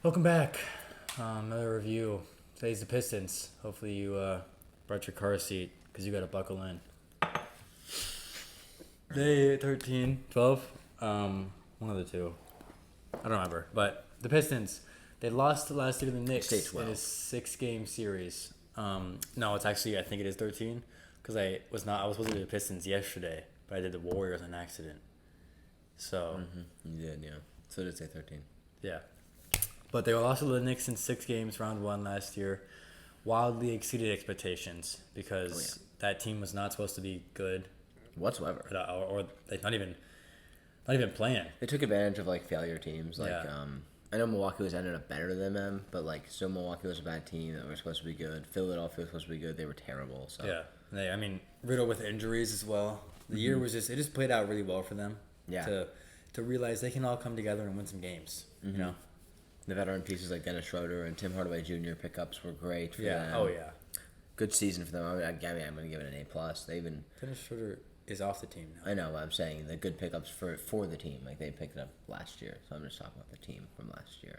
Welcome back. Another review. Today's the Pistons. Hopefully you brought your car seat because you got to buckle in. Day 13, 12. One of the two. I don't remember. But the Pistons, they lost last year to the Knicks Say in 12. a 6-game series. No, it's actually, I think it is 13 because I was supposed to do the Pistons yesterday, but I did the Warriors on accident. So, You did, yeah. So did say 13. yeah. But they lost to the Knicks in 6 games, round one last year. Wildly exceeded expectations because that team was not supposed to be good Whatsoever. or like not even playing. They took advantage of failure teams. Yeah. I know Milwaukee was ended up better than them, but still Milwaukee was a bad team that was supposed to be good. Philadelphia was supposed to be good. They were terrible. So Yeah, riddled with injuries as well. The year was it just played out really well for them. Yeah. To realize they can all come together and win some games. You know. The veteran pieces like Dennis Schroeder and Tim Hardaway Jr. pickups were great for them. Oh yeah. Good season for them. I'm going to give it an A+. They even Dennis Schroeder is off the team now. I know what I'm saying. The good pickups for the team. They picked it up last year. So I'm just talking about the team from last year.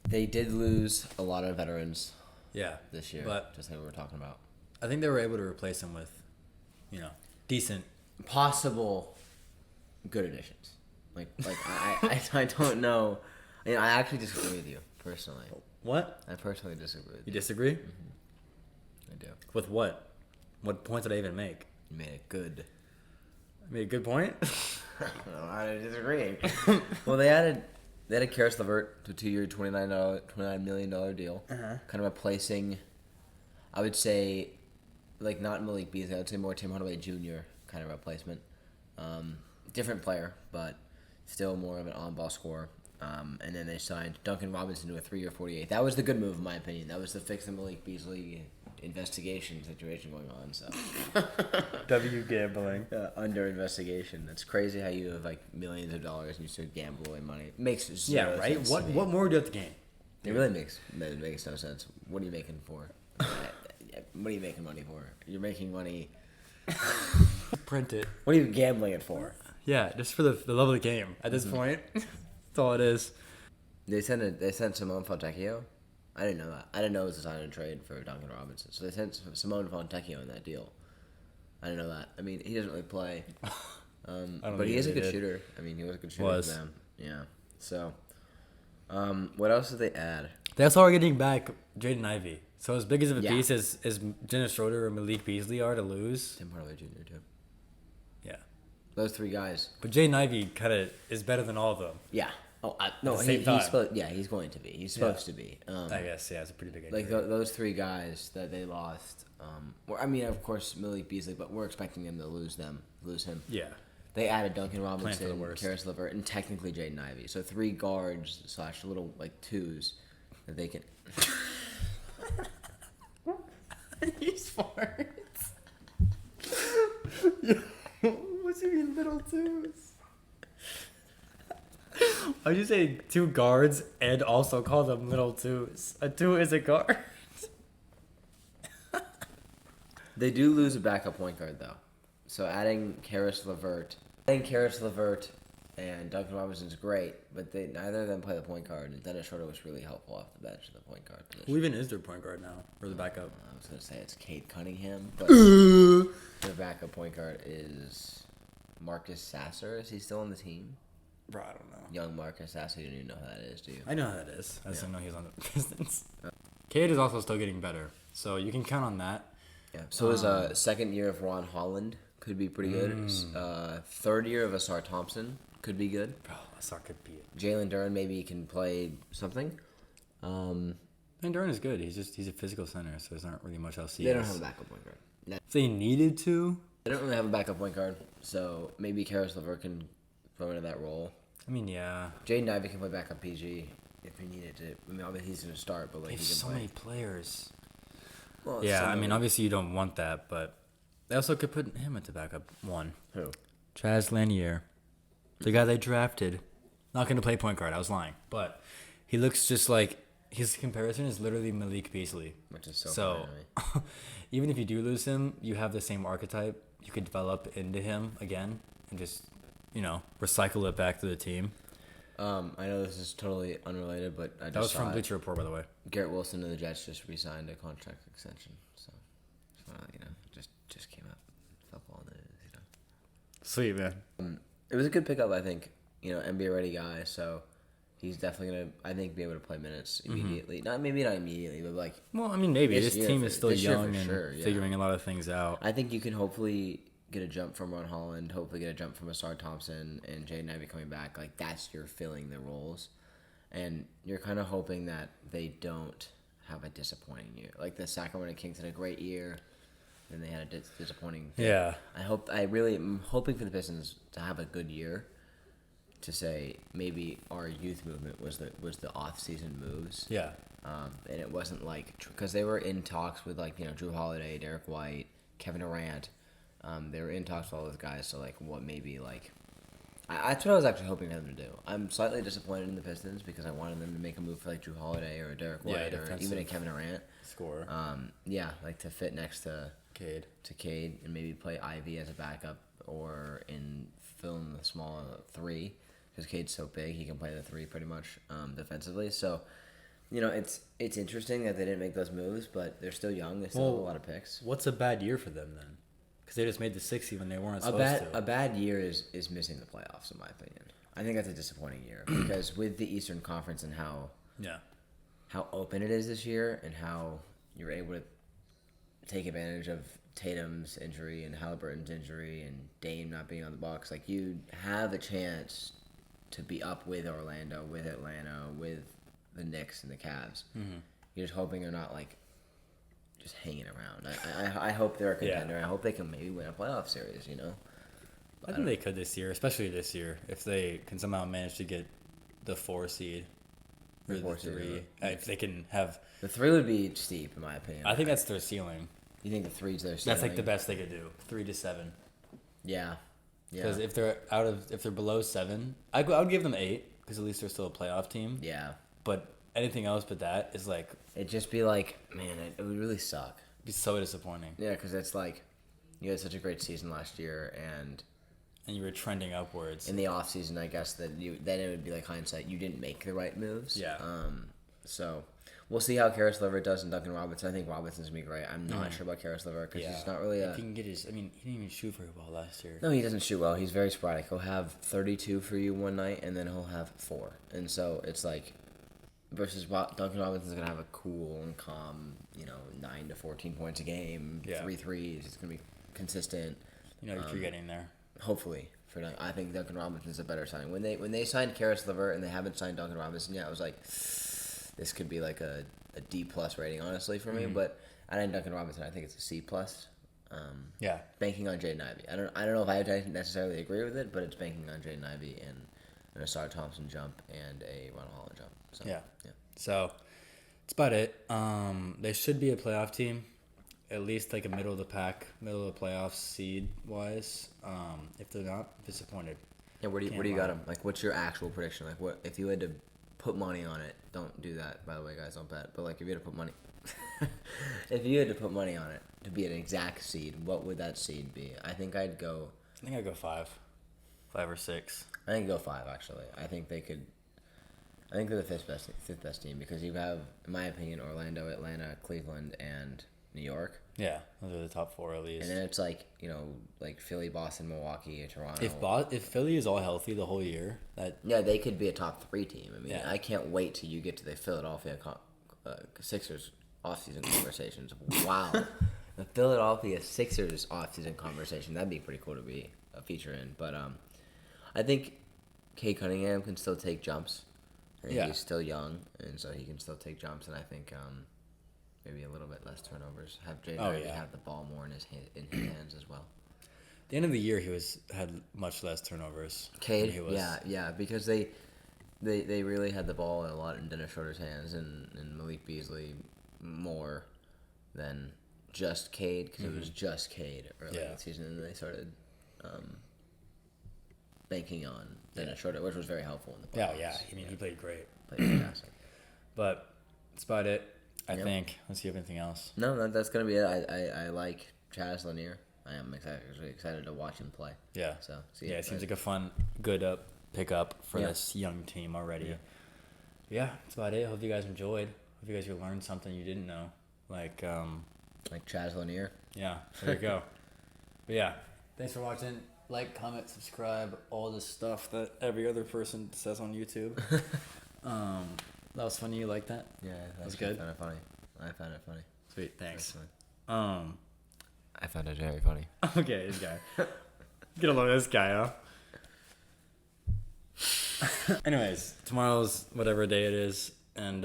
They did lose a lot of veterans Yeah. this year, But just like we were talking about. I think they were able to replace him with, decent. Possible good additions. I don't know. I actually disagree with you, personally. What? I personally disagree with You you. disagree? I do. With what? What point did I even make? You made it good. I made a good point. I'm disagreeing. Well, they added Karis LeVert to a 2-year, $29 million deal. Kind of replacing, I would say, not Malik Beasley. I would say more Tim Hardaway Jr. kind of replacement. Different player, but still more of an on-ball scorer. And then they signed Duncan Robinson to a 3-year, $48. That was the good move, in my opinion. That was to fix the Malik Beasley investigation situation going on. So W gambling. under investigation. That's crazy how you have millions of dollars and you still gamble away money. It makes zero Yeah, right? sense What to me. what more do you have to gain? It really makes no sense. What are you making for? What are you making money for? You're making money. Print it. What are you gambling it for? Yeah, just for the love of the game. At this point, that's all it is. They sent Simone Fontecchio. I didn't know that. I didn't know it was a sign and trade for Duncan Robinson. So they sent Simone Fontecchio in that deal. I didn't know that. He doesn't really play. But he is a good shooter. He was a good shooter for them. Yeah. So, what else did they add? They also are getting back Jaden Ivey. So as big as of a Yeah. piece as Dennis Schroeder or Malik Beasley are to lose. Tim Hardaway Jr. too. Yeah. Those three guys. But Jaden Ivey kind of is better than all of them. Yeah. No. At the same time. He's going to be. He's supposed to be. I guess, yeah, it's a pretty big injury. Those three guys that they lost. Of course, Malik Beasley, but we're expecting them to lose him. Yeah. They added Duncan Robinson, the worst. Karis LeVert, and technically Jaden Ivey. So 3 guards / little twos that they can. He's farts. What's you mean little twos? Why'd you say 2 guards and also call them little twos? A 2 is a guard. They do lose a backup point guard though, so adding Karis LeVert and Duncan Robinson is great, but neither of them play the point guard. And Dennis Schroeder was really helpful off the bench in the point guard position. Who even is their point guard now? Or the backup? I was gonna say it's Cade Cunningham, but their backup point guard is Marcus Sasser. Is he still on the team? Bro, I don't know. Young Marcus Sasser. You don't even know who that is, do you? I know who that is. I just didn't know he was on the Pistons. Cade is also still getting better, so you can count on that. Yeah. So his second year of Ron Holland could be pretty good. Third year of Asar Thompson could be good. Bro, Asar could be it. Jalen Duren maybe can play something. And Duren is good. He's a physical center, so there's not really much else he They is. don't have a backup point guard. If they needed to, They don't really have a backup point guard, so maybe Karis LeVert can throw into that role. yeah. Jaden Ivey can play backup PG if he needed to. Obviously he's going to start, but They he have can so play. many players. Well, Yeah, some of them- obviously you don't want that, but they also could put him into backup 1. Who? Chaz Lanier, the guy they drafted. Not going to play point guard. I was lying. But he looks just like his comparison is literally Malik Beasley. Which is so So funny to me. even if you do lose him, you have the same archetype. You could develop into him again and just, recycle it back to the team. I know this is totally unrelated, but I just That was saw from it. Bleacher Report, by the way. Garrett Wilson of the Jets just re-signed a contract extension. So, just came out. Football news, Sweet, man. It was a good pickup, I think. NBA ready guy, so he's definitely gonna, I think, be able to play minutes immediately. Not immediately, but like. Well, I mean, maybe This this year team for- is still this year young for and sure, yeah. figuring a lot of things out. I think you can hopefully get a jump from Ron Holland, hopefully get a jump from Asar Thompson and Jaden Ivey coming back. Like, that's your filling the roles. And you're kind of hoping that they don't have a disappointing year. Like, the Sacramento Kings had a great year, then they had a disappointing year. Yeah. I really am hoping for the Pistons to have a good year, to say maybe our youth movement was the off-season moves. Yeah. And it wasn't like, because they were in talks with, like, Drew Holiday, Derek White, Kevin Durant. They were in talks with all those guys, so, like, what maybe, like, that's what I was actually hoping for them to do. I'm slightly disappointed in the Pistons because I wanted them to make a move for, like, Drew Holiday or Derek White or even a Kevin Durant. Scorer. Yeah, like, to fit next to Cade. and maybe play Ivy as a backup or fill in the small 3, because Cade's so big, he can play the 3 pretty much defensively, so... it's interesting that they didn't make those moves, but they're still young. They still have a lot of picks. What's a bad year for them then? Because they just made the 60 when they weren't supposed to. A bad year is missing the playoffs, in my opinion. I think that's a disappointing year because with the Eastern Conference and how open it is this year and how you're able to take advantage of Tatum's injury and Halliburton's injury and Dame not being on the Bucks, like, you have a chance to be up with Orlando, with Atlanta, with the Knicks and the Cavs. Mm-hmm. You're just hoping they're not, like, just hanging around. I hope they're a contender. Yeah. I hope they can maybe win a playoff series, I think they could this year, especially this year, if they can somehow manage to get the 4 seed or the 3. If they can have... The 3 would be steep, in my opinion. I think that's their ceiling. You think the 3's their ceiling? That's like the best they could do, 3 to 7. Yeah. Because if they're below 7, I would give them 8 because at least they're still a playoff team. Yeah. But anything else but that is like... It'd just be like, man, it would really suck. It'd be so disappointing. Yeah, because it's like, you had such a great season last year, and you were trending upwards. In the offseason, I guess, then it would be like hindsight. You didn't make the right moves. Yeah. So, we'll see how Karis LeVert does and Duncan Robinson. I think Robinson's going to be great. I'm not sure about Karis LeVert because he's not really If he can get his... I mean, he didn't even shoot very well last year. No, he doesn't shoot well. He's very sporadic. He'll have 32 for you one night, and then he'll have 4. And so, it's like... Versus Duncan Robinson's going to have a cool and calm, 9 to 14 points a game, 3 threes. It's going to be consistent. You're getting there. Hopefully. I think Duncan Robinson's a better signing. When they signed Karis LeVert and they haven't signed Duncan Robinson yet, I was like, this could be like a D+ rating, honestly, for me. But I think Duncan Robinson, I think it's a C+. Banking on Jaden Ivey. I don't know if I necessarily agree with it, but it's banking on Jaden Ivey and an Asar Thompson jump and a Ron Holland jump. So, So that's about it. They should be a playoff team, at least like a middle of the pack, middle of the playoffs seed wise. If they're not, disappointed. Yeah, where do you got them? Like, what's your actual prediction? Like, what if you had to put money on it? Don't do that, by the way, guys. Don't bet. But like, if you had to put money, on it to be an exact seed, what would that seed be? I think I'd go 5 or 6. I think I'd go 5 actually. I think they could. I think they're the fifth best team because you have, in my opinion, Orlando, Atlanta, Cleveland, and New York. Yeah, those are the top 4 at least. And then it's like, like Philly, Boston, Milwaukee, Toronto. If Philly is all healthy the whole year, they could be a top 3 team. I mean, I can't wait till you get to the Philadelphia Sixers offseason conversations. Wow. The Philadelphia Sixers offseason conversation, that'd be pretty cool to be a feature in. But I think Cade Cunningham can still take jumps. I think he's still young, and so he can still take jumps, and I think maybe a little bit less turnovers. Have Jaden Ivey have the ball more in his hands as well. At the end of the year, he had much less turnovers. Cade, because they really had the ball a lot in Dennis Schroeder's hands, and Malik Beasley more than just Cade, because it was just Cade early in the season, and they started banking on Dennis Schroeder, which was very helpful in the playoffs. I mean, he played great. Played fantastic. But that's about it, I think. Let's see if anything else. No, that's going to be it. I like Chaz Lanier. I am excited to watch him play. Yeah. So, it seems like a fun, good pick up for Yeah. this young team already. Yeah, that's about it. Hope you guys enjoyed. Hope you guys learned something you didn't know. Like Chaz Lanier. yeah, there you go. But yeah, thanks for watching. Like, comment, subscribe, all this stuff that every other person says on YouTube. That was funny. You like that? Yeah, was good. I found it funny. I found it funny. Sweet, thanks. I found it very funny. Okay, this guy. Get along with this guy, huh? Anyways, tomorrow's whatever day it is, and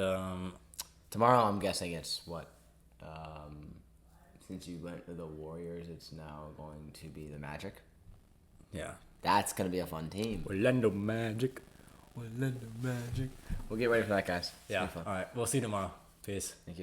Tomorrow, I'm guessing it's what? Since you went with the Warriors, it's now going to be the Magic. yeah. That's going to be a fun team. Orlando Magic. We'll get ready for that, guys. It's Yeah. gonna be fun. All right. We'll see you tomorrow. Peace. Thank you.